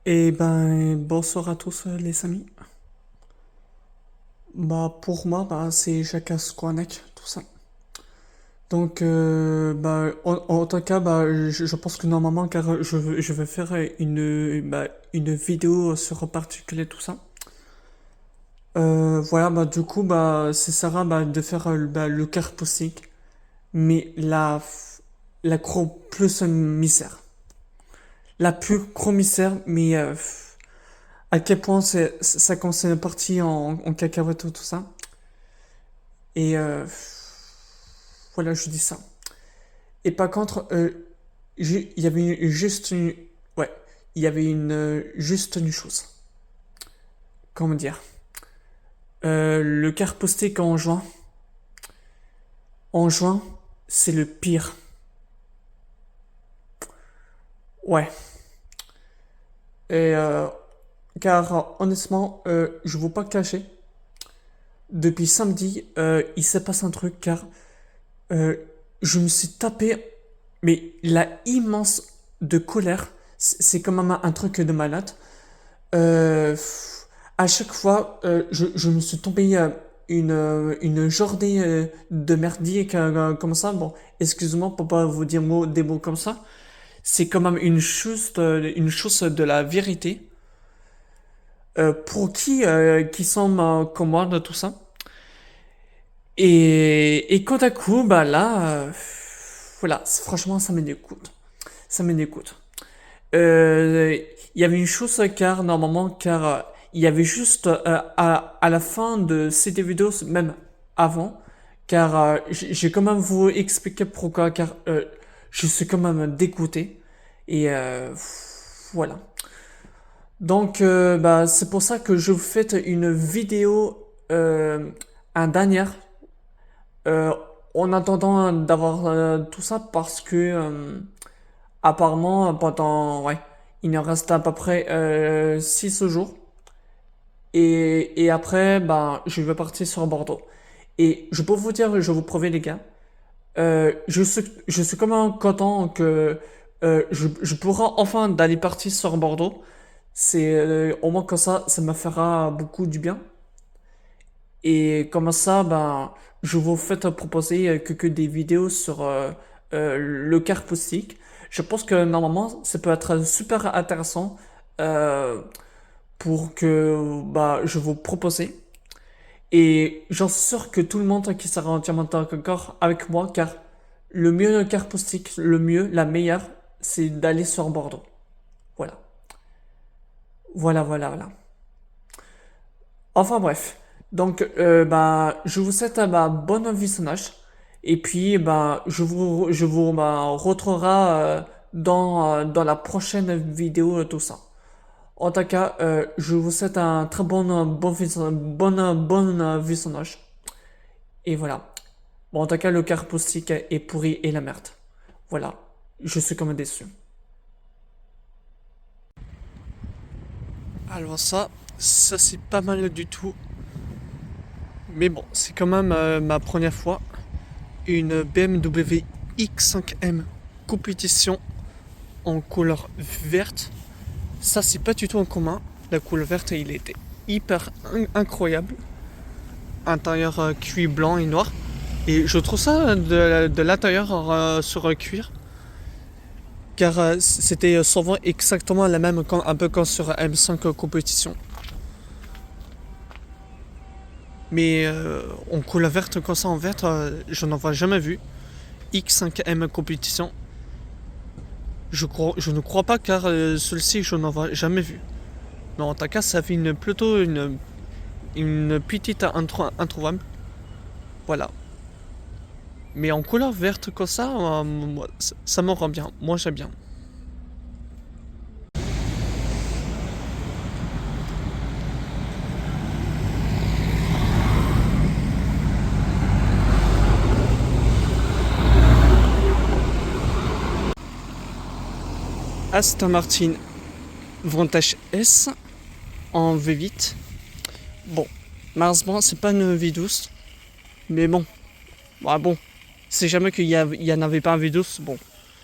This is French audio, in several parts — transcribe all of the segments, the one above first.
Et ben, bonsoir à tous les amis. Bah pour moi, bah c'est Jacques Squanek, tout ça. Donc bah en tout cas bah je pense que normalement car je vais faire une vidéo sur particulier tout ça. Voilà bah du coup bah c'est Sarah bah de faire le carpousique, mais la gros plus misère. La plus gros misère, mais à quel point ça concerne partie en cacahuète tout ça. Et voilà, je dis ça. Et par contre, il y avait juste une, ouais, il y avait juste une chose. Comment dire? Le quart posté en juin, c'est le pire. Ouais. Et car honnêtement, je ne vous pas cacher. Depuis samedi, il s'est passé un truc car euh, je me suis tapé, mais la immense de colère, c'est quand même un truc de malade. Euh, à chaque fois, je me suis tombé une journée de merdier comme ça. Bon, excusez-moi pour pas vous dire des mots comme ça. C'est quand même une chose de la vérité. Pour qui sont comme moi de tout ça. Et quand à coup, bah là, voilà, franchement, ça me dégoûte. Ça me dégoûte. Il y avait une chose car normalement car il y avait juste à la fin de cette vidéo même avant car j'ai quand même vous expliquer pourquoi car je suis quand même dégoûté et voilà donc bah c'est pour ça que je vous fais une vidéo un dernier euh, en attendant d'avoir tout ça parce que apparemment, pendant, ouais, il nous reste à peu près 6 jours. Et après, ben, je vais partir sur Bordeaux. Et je peux vous dire, je vous promets les gars, je suis quand même content que je pourrai enfin d'aller partir sur Bordeaux. C'est au moins comme ça me fera beaucoup du bien. Et comme ça, ben, je vous fais proposer que des vidéos sur le carpousique. Je pense que normalement, ça peut être super intéressant euh, pour que bah, je vous propose. Et j'en suis sûr que tout le monde qui sera entièrement d'accord avec moi, car le mieux de carpousique, le mieux, la meilleure, c'est d'aller sur Bordeaux. Voilà. Voilà. Enfin bref. Donc, bah, je vous souhaite un bah, bon visionnage. Et puis, bah, je vous bah, retrouverai dans la prochaine vidéo, tout ça. En tout cas, je vous souhaite un très bon visionnage. Et voilà. Bon, en tout cas, le carpousique est pourri et la merde. Voilà. Je suis comme déçu. Alors ça c'est pas mal du tout. Mais bon, c'est quand même ma première fois. Une BMW X5M compétition en couleur verte. Ça, c'est pas du tout en commun. La couleur verte, il était hyper incroyable. Intérieur cuir blanc et noir. Et je trouve ça de l'intérieur sur cuir. Car c'était souvent exactement la même, un peu comme sur M5 compétition. Mais en couleur verte, comme ça en verte, je n'en vois jamais vu. X5M compétition. Je ne crois pas car celui-ci je n'en vois jamais vu. Mais en tout cas, ça fait plutôt une petite introuvable. Voilà. Mais en couleur verte comme ça, ça me rend bien. Moi j'aime bien. Aston Martin Vantage S en V8. Bon, malheureusement, c'est pas une V12. Mais bon, c'est jamais qu'il y en avait pas un V12. Bon,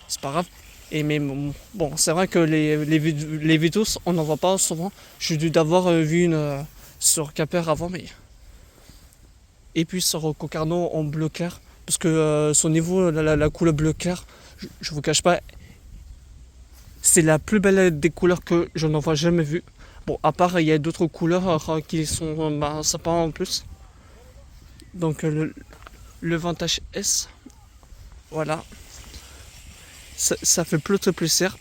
c'est pas grave. Et mais bon, c'est vrai que les Vitus, on n'en voit pas souvent. J'ai dû d'avoir vu une sur Caper avant, mais. Et puis sur Concarneau en bleu clair, parce que son niveau, la couleur bleu clair, je vous cache pas, c'est la plus belle des couleurs que je n'en vois jamais vues. Bon, à part, il y a d'autres couleurs qui sont sympas en plus. Donc le Vantage S, voilà, ça fait plutôt plaisir.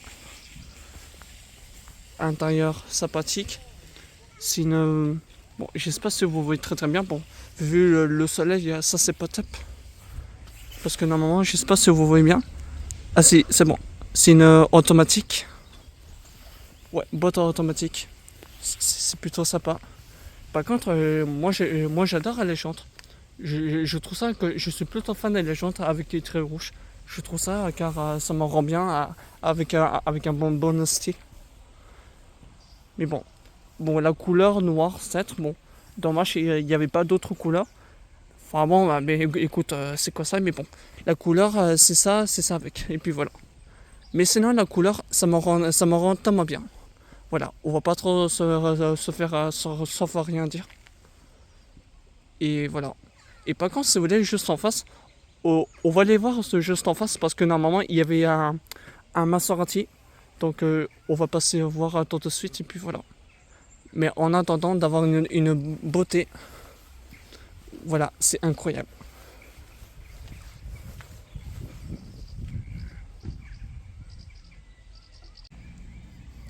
Intérieur sympathique. C'est une. Bon, je sais pas si vous voyez très très bien. Bon, vu le soleil, ça c'est pas top. Parce que normalement, je sais pas si vous voyez bien. Ah si, c'est bon. C'est une automatique. Ouais, boîte automatique. C'est plutôt sympa. Par contre, moi j'adore les jantes. Je trouve ça que je suis plutôt fan des jantes avec les traits rouges. Je trouve ça car ça me rend bien avec un bon style. Mais bon, la couleur noire, certes, bon, dommage, il n'y avait pas d'autres couleurs. Enfin bon, mais écoute, c'est quoi ça? Mais bon, la couleur, c'est ça avec. Et puis voilà. Mais sinon, la couleur, ça me rend tellement bien. Voilà, on va pas trop se faire sans faire rien dire. Et voilà. Et par contre, si vous voulez, juste en face, on va aller voir ce juste en face parce que normalement, il y avait un Maserati. Donc, on va passer voir tout de suite et puis voilà. Mais en attendant d'avoir une beauté, voilà, c'est incroyable.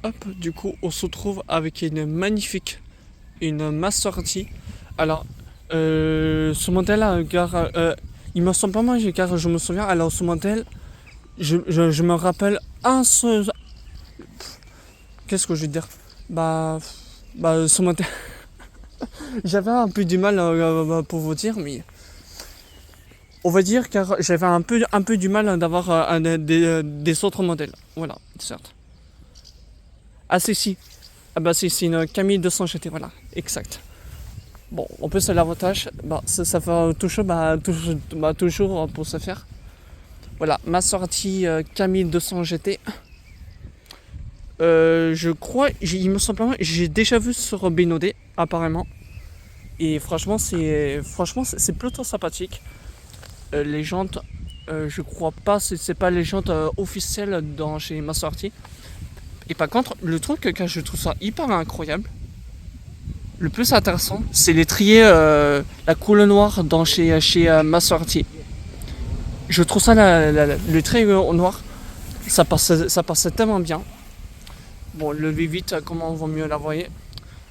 Hop, du coup, on se retrouve avec une Maserati. Alors, ce modèle, il me semble pas mal, car je me souviens, alors ce modèle, je me rappelle un seul. Qu'est-ce que je veux dire? Bah, ce modèle, j'avais un peu du mal pour vous dire, mais on va dire car j'avais un peu du mal d'avoir des autres modèles. Voilà, certes. Ah, si. Ah, bah, c'est une Camille 200 GT, voilà, exact. Bon, en plus, l'avantage, ça fait toujours pour se faire. Voilà, ma sortie Camille 200 GT. Je crois, il me semble, j'ai déjà vu sur Bénodé, apparemment. Et franchement, c'est plutôt sympathique. Les jantes, je crois pas, c'est pas les jantes officielles chez ma sortie. Et par contre, le truc que je trouve ça hyper incroyable, le plus intéressant, c'est l'étrier, la couleur noire chez ma sortie. Je trouve ça, le trait noir, ça passait tellement bien. Bon, le V8, comment on va mieux la voir.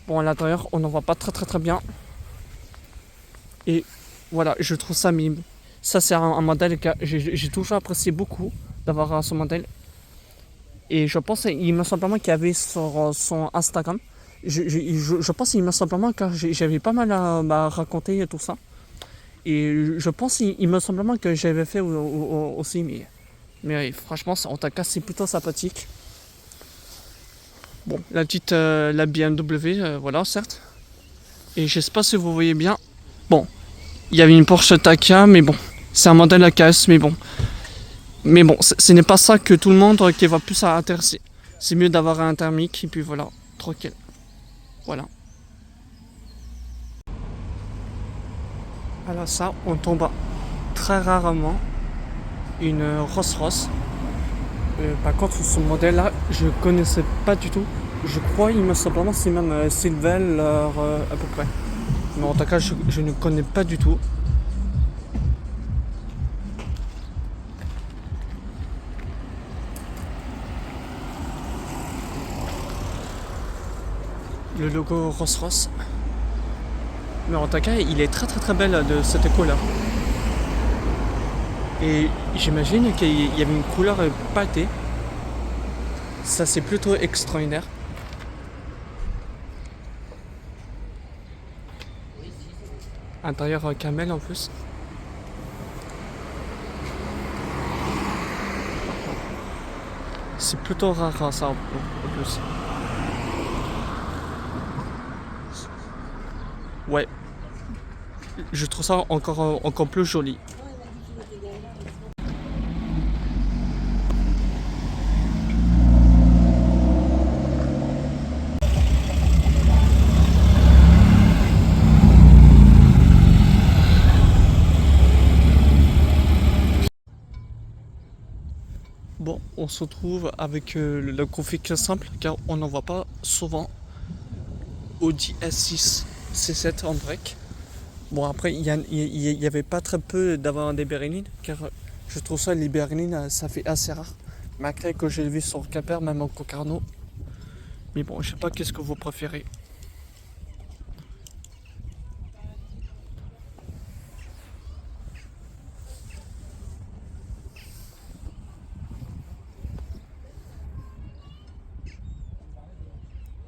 Bon, à l'intérieur, on n'en voit pas très très très bien. Et voilà, je trouve ça mime. Ça, c'est un modèle que j'ai toujours apprécié beaucoup d'avoir ce modèle. Et je pense, il me semble qu'il y avait sur son Instagram. Je pense, il me semble que j'avais pas mal à raconter tout ça. Et je pense, il me semble que j'avais fait aussi. Mais franchement, en tout cas, c'est plutôt sympathique. Bon, la BMW, voilà, certes. Et je sais pas si vous voyez bien. Bon, il y avait une Porsche Taycan, mais bon, c'est un modèle AKS, mais bon. Mais bon, ce n'est pas ça que tout le monde qui va plus s'intéresser. C'est mieux d'avoir un thermique et puis voilà, tranquille. Voilà. Alors ça, on tombe très rarement une Rolls-Royce. Par contre, ce modèle-là, je connaissais pas du tout. Je crois, il me semble vraiment, c'est même Silvel à peu près. Mais en tout cas, je ne connais pas du tout. Le logo Rolls-Royce. Mais en tout cas, il est très très très belle de cette couleur. Et j'imagine qu'il y avait une couleur pâtée. Ça, c'est plutôt extraordinaire. Intérieur camel en plus. C'est plutôt rare ça en plus. Ouais. Je trouve ça encore plus joli. Bon, on se retrouve avec le graphique simple car on n'en voit pas souvent. Audi S6 C7 en break. Bon, après, il y avait pas très peu d'avoir des berlines car je trouve ça, les berlines, ça fait assez rare. Malgré que j'ai vu sur Quimper, même en Concarneau. Mais bon, je sais pas qu'est-ce que vous préférez.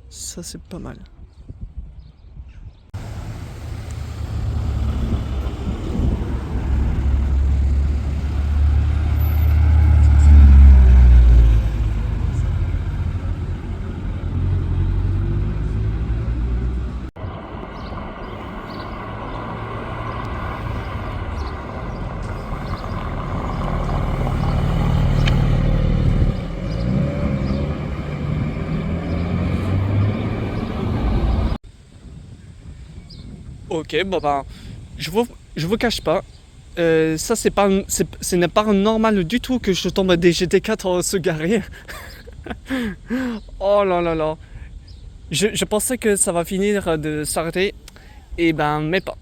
Ça, c'est pas mal. Ok, bon ben, je vous cache pas. Ça, ce n'est pas normal du tout que je tombe des GT4 se garer. Oh là là là. Je pensais que ça va finir de s'arrêter. Et ben, mais pas.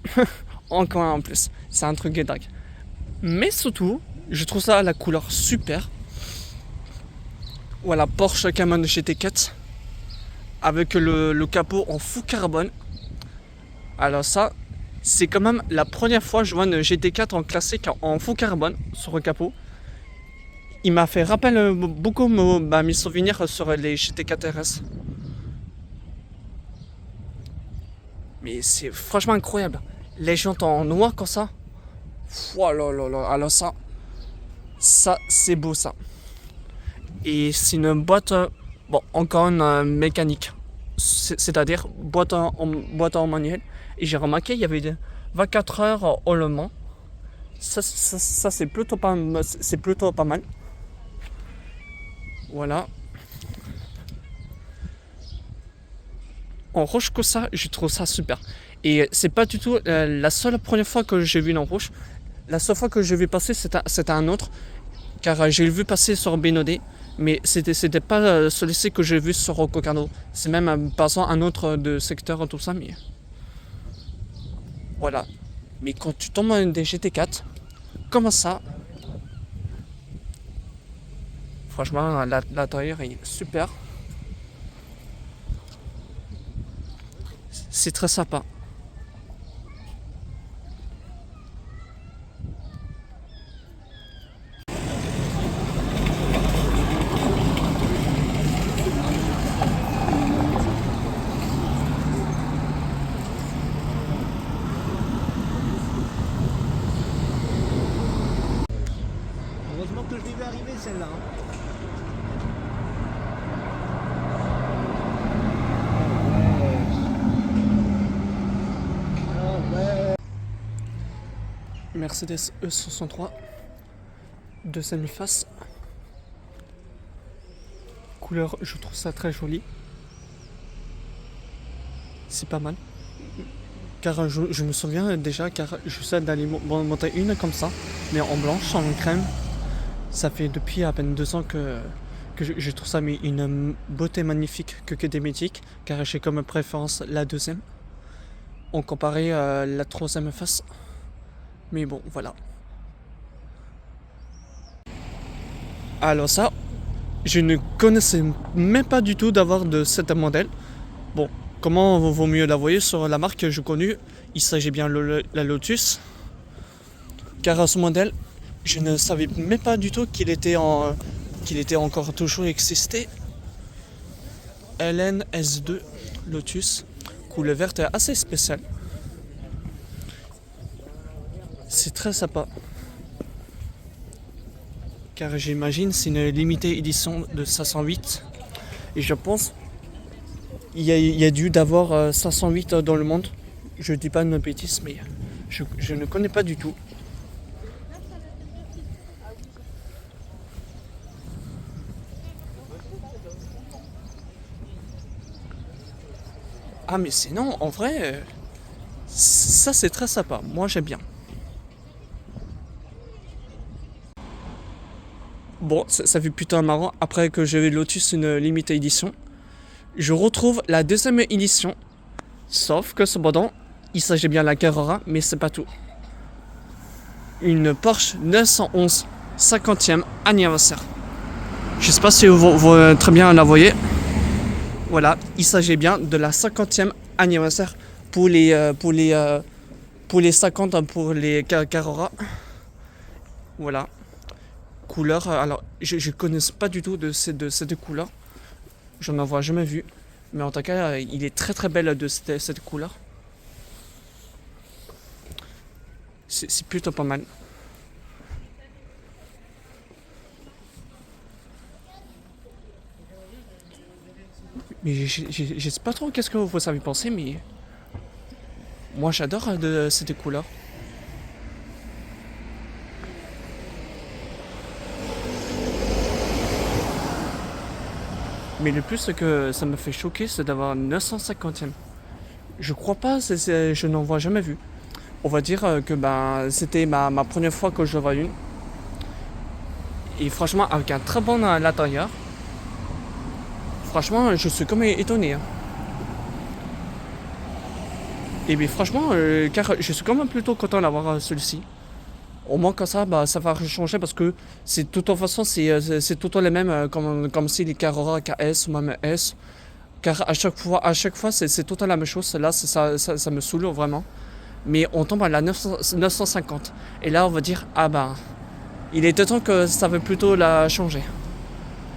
Encore un en plus. C'est un truc de dingue. Mais surtout, je trouve ça la couleur super. Voilà, Porsche Cayman GT4. Avec le capot en full carbone. Alors ça, c'est quand même la première fois que je vois une GT4 en classique en full carbone sur le capot. Il m'a fait rappeler beaucoup mes souvenirs sur les GT4 RS. Mais c'est franchement incroyable. Les jantes en noir comme ça. Oh là là là. Alors ça c'est beau ça. Et c'est une boîte, bon, encore une mécanique. C'est-à-dire boîte en manuel. Et j'ai remarqué il y avait 24 heures au Le Mans. Ça c'est plutôt pas mal. Voilà. En rouge que ça, je trouve ça super. Et c'est pas du tout la seule première fois que j'ai vu une en rouge. La seule fois que j'ai vu passer, c'était un autre. Car j'ai vu passer sur Bénodet. Mais c'était pas celui-ci que j'ai vu sur Concarneau. C'est même par exemple un autre de secteur, tout ça. Mais voilà. Mais quand tu tombes dans des GT4, comme ça, franchement, l'intérieur est super. C'est très sympa. Heureusement que je l'ai vu arriver celle-là. Mercedes E63, deuxième face. Couleur, je trouve ça très joli. C'est pas mal. Car je me souviens déjà, car je sais d'aller monter une comme ça, mais en blanche, en crème. Ça fait depuis à peine 2 ans que je trouve ça mais une beauté magnifique que des mythiques, car j'ai comme préférence la deuxième, en comparé à la troisième face. Mais bon, voilà. Alors ça, je ne connaissais même pas du tout d'avoir de cette modèle. Bon, comment vaut mieux la voir sur la marque que je connais. Il s'agit bien de la Lotus. Car à ce modèle, je ne savais même pas du tout qu'il était encore toujours existé. LNS2 Lotus. Couleur verte est assez spéciale. C'est très sympa. Car j'imagine c'est une limitée édition de 508. Et je pense il y a dû d'avoir 508 dans le monde. Je dis pas une bêtise, mais je ne connais pas du tout. Ah mais sinon, en vrai, ça c'est très sympa. Moi j'aime bien. Bon, ça fait plutôt marrant. Après que j'ai eu Lotus une limited edition, je retrouve la deuxième édition. Sauf que cependant, il s'agit bien de la Carrera, mais c'est pas tout. Une Porsche 911 50e anniversaire. Je sais pas si vous très bien la voyez. Voilà, il s'agit bien de la 50e anniversaire pour les 50 pour les Carrera. Voilà. Couleur, alors je connais pas du tout de cette couleur. Je n'en vois jamais vu. Mais en tout cas, il est très très belle de cette couleur. C'est plutôt pas mal. Mais je sais pas trop qu'est-ce que vous savez penser, mais moi j'adore de cette couleur. Mais le plus que ça me fait choquer, c'est d'avoir un 950e. Je crois pas, je n'en vois jamais vu. On va dire que ben, c'était ma première fois que je vois une. Et franchement, avec un très bon à l'intérieur, franchement, je suis comme étonné. Hein. Et bien franchement, car je suis quand même plutôt content d'avoir celui-ci. Au moins comme ça, bah, ça va changer parce que c'est de toute façon c'est tout le temps les mêmes comme si les Carrera KS ou même S. Car à chaque fois c'est tout le temps la même chose. Là ça me saoule vraiment. Mais on tombe à la 950. Et là on va dire ah bah il est temps que ça va plutôt la changer.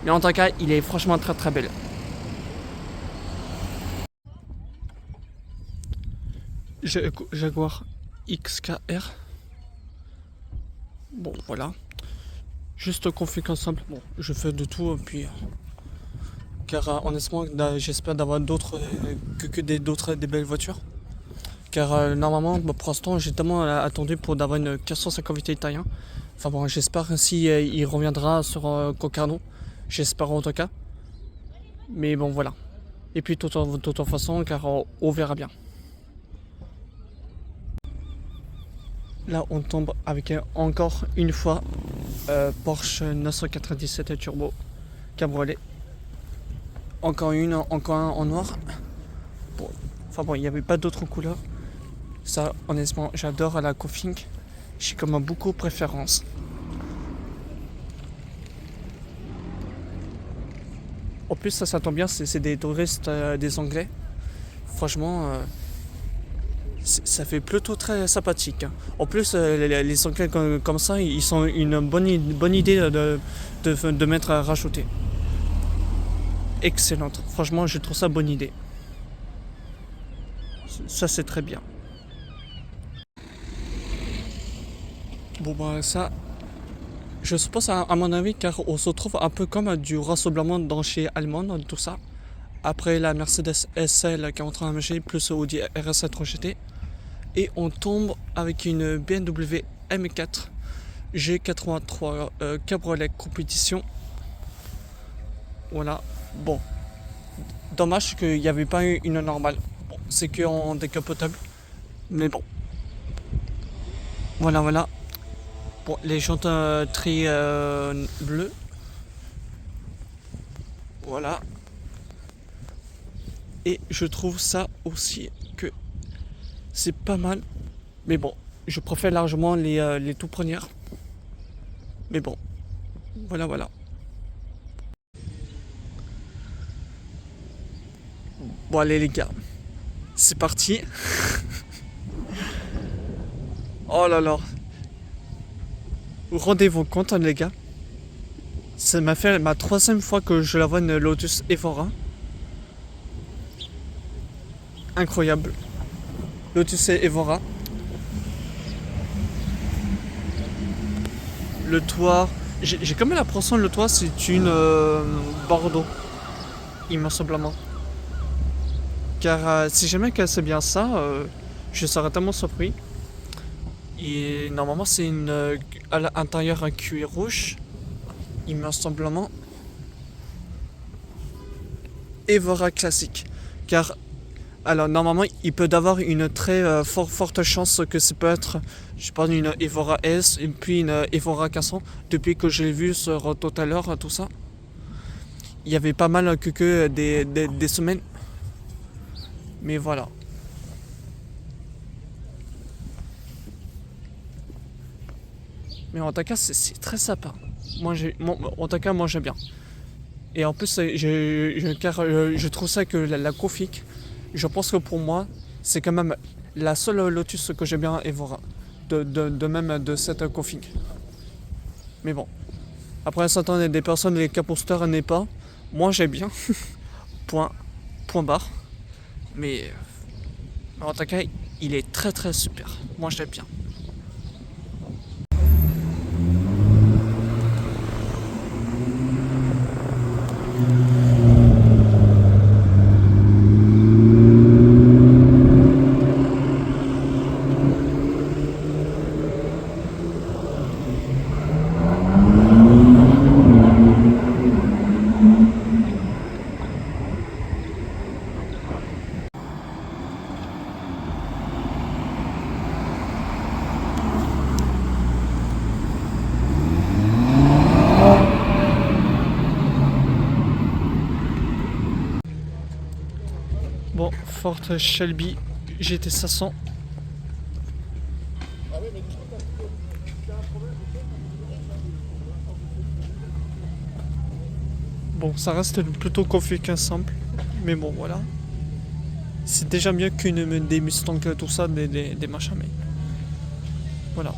Mais en tout cas il est franchement très très belle. Jaguar XKR. Bon voilà. Juste config simple. Bon, je fais de tout puis car honnêtement j'espère d'avoir d'autres des belles voitures. Car normalement pour l'instant j'ai tellement attendu pour d'avoir une 450 italien. Enfin bon j'espère si il reviendra sur Concarneau. J'espère en tout cas. Mais bon voilà. Et puis de toute façon car on verra bien. Là on tombe avec encore une fois Porsche 997 Turbo Cabriolet. Encore un en noir. Bon, enfin bon, il n'y avait pas d'autres couleurs. Ça, honnêtement, j'adore la config. J'ai comme beaucoup préférence. En plus, ça tombe bien, c'est des touristes des Anglais. Franchement, ça fait plutôt très sympathique. En plus, les Anglais comme ça, ils sont une bonne idée de mettre à rajouter. Excellente. Franchement, je trouve ça bonne idée. Ça, c'est très bien. Bon, bah, ça, je suppose, à mon avis, car on se trouve un peu comme du rassemblement dans chez Allemand, tout ça. Après la Mercedes SL qui est en train de marcher, plus Audi RS7 GT. Et on tombe avec une BMW M4 G83 Cabriolet compétition. Voilà. Bon. Dommage qu'il n'y avait pas une normale. Bon, c'est qu'en décapotable. Mais bon. Voilà. Bon, les jantes très bleues. Voilà. Et je trouve ça aussi que c'est pas mal. Mais bon, je préfère largement les tout premières. Mais bon, voilà. Bon allez les gars, c'est parti. Oh là là. Rendez-vous compte les gars. Ça m'a fait ma troisième fois que je la vois une Lotus Evora. Incroyable. Lotus Evora. Le toit. J'ai quand même l'impression que le toit c'est une Bordeaux. Immensément. Car si jamais que c'est bien ça, je serais tellement surpris. Et normalement c'est une à l'intérieur un cuir rouge. Immensément. Evora classique. Car Alors normalement, il peut avoir une très forte chance que ça peut être, je pense, une Evora S et puis une Evora 400. Depuis que je l'ai vu sur tout à l'heure, tout ça, il y avait pas mal que des semaines. Mais voilà. Mais en tout cas, c'est très sympa. En tout cas, moi j'aime bien. Et en plus, je trouve ça que la Kofik, je pense que pour moi, c'est quand même la seule Lotus que j'aime bien Evora. De même de cette Kofik. Mais bon. Après, certaines des personnes, les caposters n'est pas. Moi, j'aime bien. Point. Point barre. Mais en tout cas, il est très très super. Moi, je l'aime bien. Bon, Ford Shelby GT500. Bon, ça reste plutôt confus qu'un simple. Mais bon, voilà. C'est déjà mieux qu'une des Mustang, tout ça, des machins, mais voilà.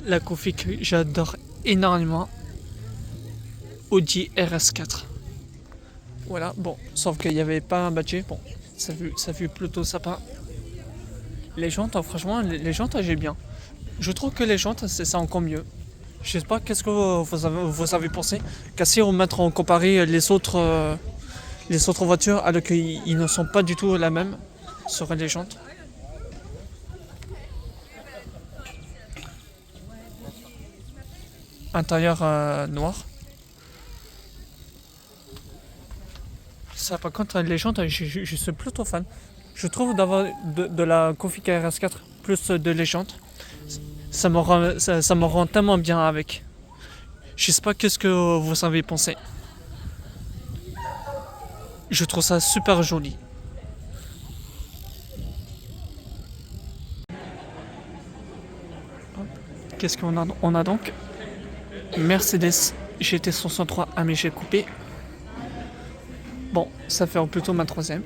La config que j'adore énormément. Audi RS4. Voilà, bon, sauf qu'il n'y avait pas un budget. Bon, ça fut plutôt sympa. Les jantes, franchement, les jantes, j'ai bien. Je trouve que les jantes, c'est ça encore mieux. Je sais pas, qu'est-ce que vous avez pensé? Qu'à si on mettre en comparé les autres voitures, alors qu'ils ne sont pas du tout la même sur les jantes. Intérieur noir. Ça, par contre, les jantes, je suis plutôt fan. Je trouve d'avoir de la config RS4 plus de légende. Ça me rend tellement bien avec. Je sais pas qu'est-ce que vous avez pensé. Je trouve ça super joli. Qu'est-ce qu'on a? On a donc Mercedes GT 103 AMG coupé. Bon, ça fait plutôt ma troisième.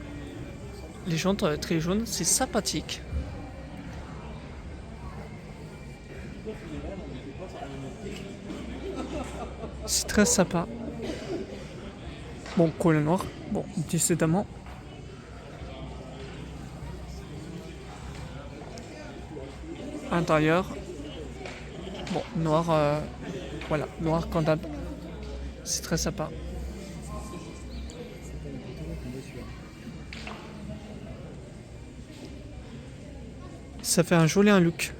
Les jantes très jaunes, c'est sympathique. C'est très sympa. Bon, couleur noir. Bon, décidément. Intérieur. Bon, noir. Voilà, noir condamne. C'est très sympa. Ça fait un joli look.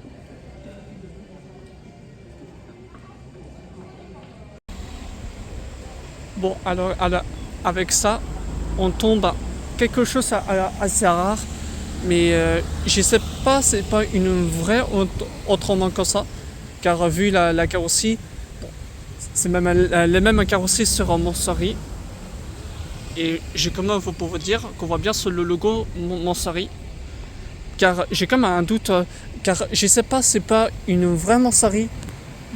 Bon, alors avec ça, on tombe à quelque chose assez rare. Mais je sais pas, c'est pas une vraie autrement que ça. Car vu la carrosserie, bon, c'est même les mêmes carrosseries sur Montsari. Et j'ai quand même pour vous dire qu'on voit bien sur le logo Montsari. Car j'ai quand même un doute, car je sais pas, c'est pas une vraie Montsari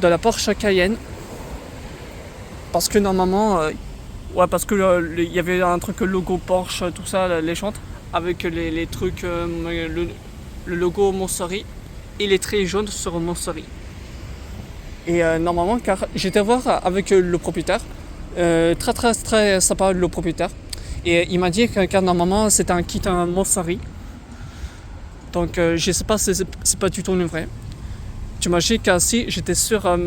de la Porsche Cayenne. Parce que normalement, ouais, parce que il y avait un truc logo Porsche, tout ça, les jantes, avec les trucs, le logo Montsari et les traits jaunes sur Montsari. Et normalement, car j'étais voir avec le propriétaire, très sympa le propriétaire, et il m'a dit que normalement c'était un kit Montsari. Donc je sais pas, c'est pas du tout une vraie. Tu m'imagines qu'ainsi j'étais sûr à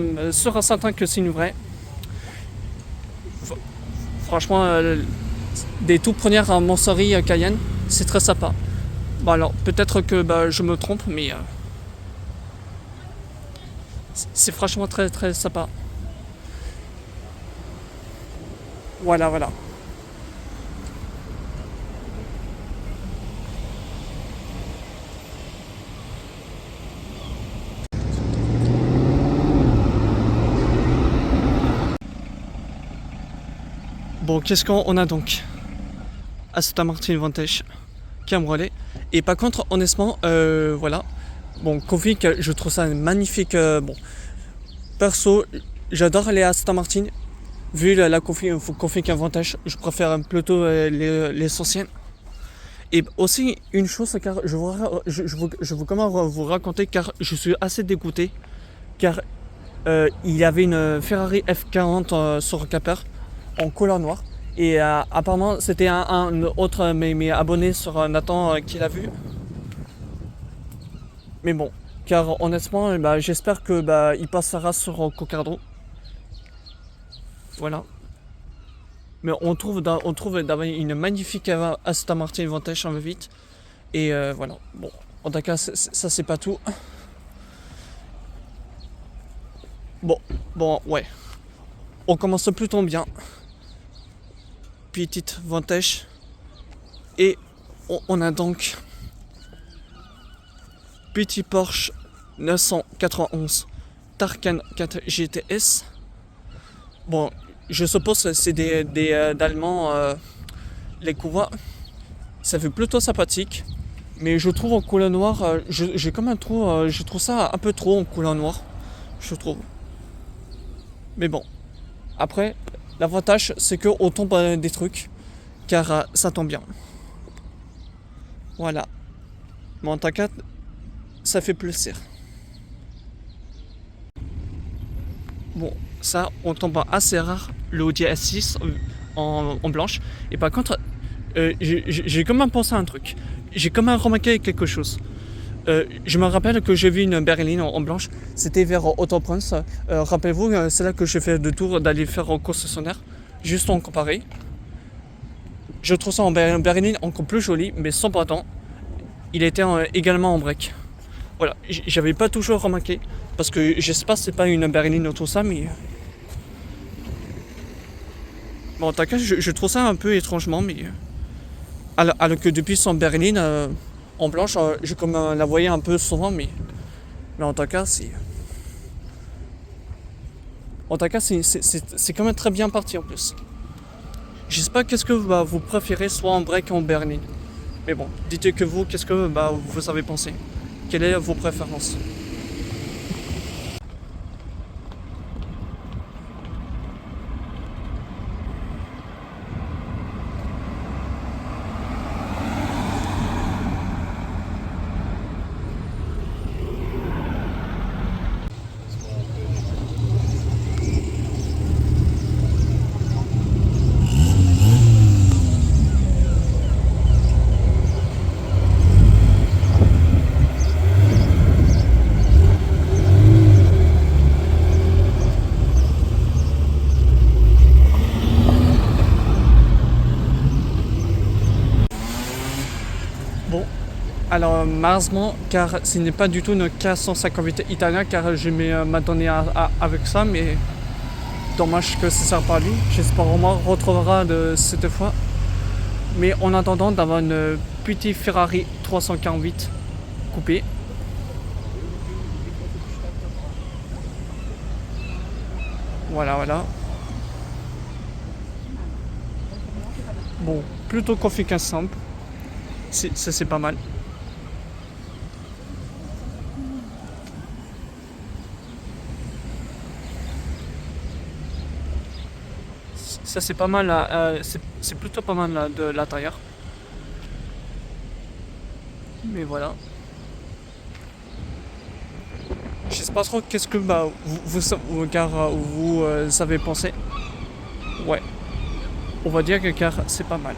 certain que c'est une vraie. Franchement, des tout premières Montsari Cayenne, c'est très sympa. Bon alors, peut-être que je me trompe, mais c'est franchement très très sympa. Voilà. Bon, qu'est-ce qu'on a donc? Aston Martin Vantage qui a brûlé. Et par contre, honnêtement, voilà. Bon, Config, je trouve ça magnifique. Bon, perso, j'adore les Aston Martin. Vu la config Vantage, je préfère plutôt les anciennes. Et aussi une chose, car je veux comment vous raconter, car je suis assez dégoûté, car il y avait une Ferrari F40 sur Capper en couleur noire. Et apparemment c'était un autre mes abonnés sur Nathan qui l'a vu. Mais bon, car honnêtement, bah, j'espère que bah, il passera sur Cocardo. Voilà. Mais on trouve d'avoir une magnifique Aston Martin Vantage en V8. Et voilà. Bon, en tout cas, ça c'est pas tout. Bon, ouais. On commence plutôt bien. Petite Vantage. Et on a donc petit Porsche 991 Taycan 4 GTS. Bon, je suppose que c'est d'Allemands les courroies. Ça fait plutôt sympathique. Mais je trouve en couleur noire, j'ai comme un trou, je trouve ça un peu trop en couleur noire. Je trouve. Mais bon. Après, l'avantage c'est qu'on tombe des trucs. Car ça tombe bien. Voilà. Mais en tout cas, ça fait plaisir. Bon, ça, on tombe assez rare le Audi S6 en blanche. Et par contre, j'ai quand même pensé à un truc. J'ai quand même remarqué quelque chose. Je me rappelle que j'ai vu une berline en blanche. C'était vers Auto Prince. Rappelez-vous, c'est là que j'ai fait le tour d'aller faire au concessionnaire. Juste en comparé. Je trouve ça en berline encore plus joli, mais sans pardon. Il était également en break. Voilà, j'avais pas toujours remarqué. Parce que je sais pas si c'est pas une berline ou tout ça, mais. Bon, en tout cas, je trouve ça un peu étrangement, mais. Alors que depuis son berline en blanche, je comme la voyais un peu souvent, mais en tout cas, c'est. En tout cas, c'est quand même très bien parti en plus. Je sais pas qu'est-ce que bah, vous préférez, soit en break ou en berline. Mais bon, dites que vous, qu'est-ce que bah, vous avez pensé? Quelles sont vos préférences? Bon, alors malheureusement, car ce n'est pas du tout une K158 italien, car je m'attendais avec ça, mais dommage que ça ne sert pas à lui. J'espère au moins retrouvera de cette fois. Mais en attendant d'avoir une petite Ferrari 348 coupée. Voilà. Bon, plutôt config simple. Ça c'est pas mal. Ça c'est pas mal, c'est plutôt pas mal là, de l'intérieur. Mais voilà. Je sais pas trop qu'est-ce que bah, vous avez pensé. Ouais, on va dire que car c'est pas mal.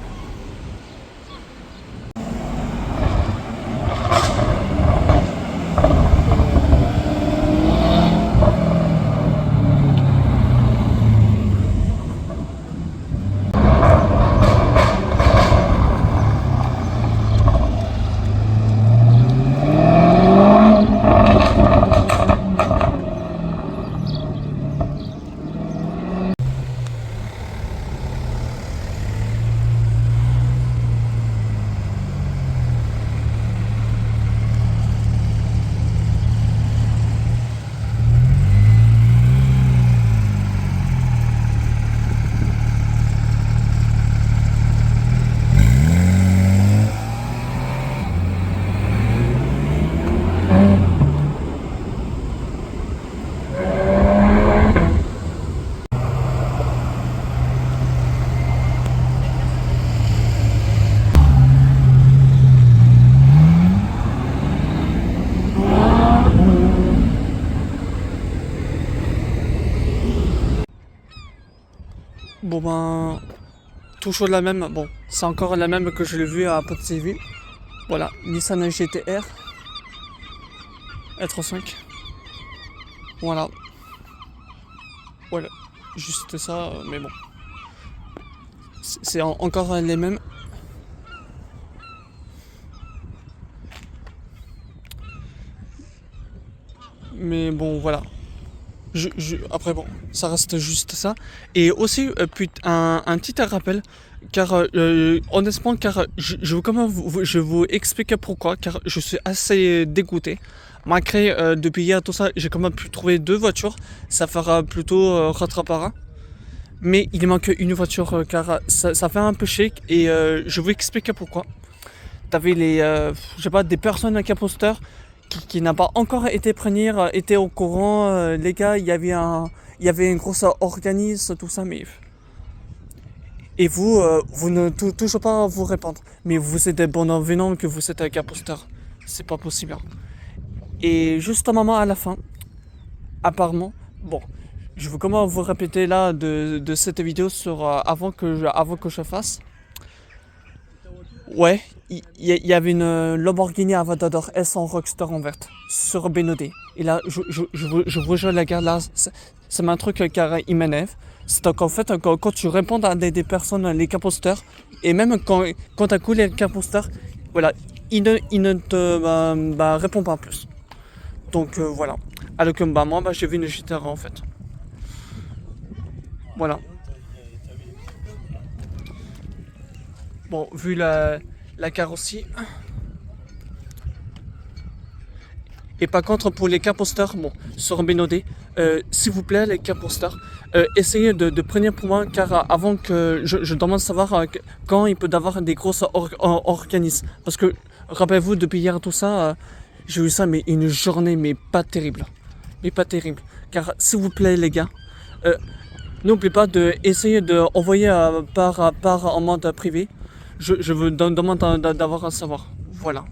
Bon ben, toujours la même. Bon, c'est encore la même que je l'ai vue à Pontivy. Voilà, Nissan GT-R R35. Voilà. Voilà, juste ça, mais bon. C'est encore les mêmes. Mais bon, voilà. Après, bon, ça reste juste ça. Et aussi, un petit rappel, car honnêtement, car je veux comment je vous expliquer pourquoi, car je suis assez dégoûté. Malgré depuis hier tout ça, j'ai quand même pu trouver 2 voitures, ça fera plutôt rattrapera. Mais il manque une voiture, car ça fait un peu chic et je vais vous expliquer pourquoi. T'avais je sais pas, des personnes avec imposteurs qui n'a pas encore été prévenir, étaient au courant, les gars, il y avait un gros organisme, tout ça, mais et vous, vous ne toujours pas vous répondre. Mais vous êtes des bons venants que vous êtes avec imposteur, c'est pas possible, hein. Et juste un moment à la fin, apparemment, bon, je veux comment vous répéter là de cette vidéo sur avant que je fasse. Ouais, il y avait une Lamborghini Aventador S en Roadster en verte sur Bénodet. Et là, je vous jure, la gars, là, c'est un truc car il m'énerve. C'est qu'en fait, quand tu réponds à des personnes, les caposteurs, et même quand t'as coulé les caposteurs, voilà, il ne te répond pas plus. Donc voilà. Alors que moi, j'ai vu une GTR en fait. Voilà. Bon, vu la carrosserie. Et par contre, pour les caposteurs, bon, sur Bénodet, s'il vous plaît, les caposteurs, essayez de prévenir pour moi, car avant que je demande de savoir quand il peut y avoir des grosses organismes. Parce que, rappelez-vous, depuis hier, tout ça, j'ai eu ça, mais une journée, mais pas terrible. Mais pas terrible. Car, s'il vous plaît, les gars, n'oubliez pas d'essayer d'envoyer par en mode privé. Je vous demande d'avoir à savoir. Voilà.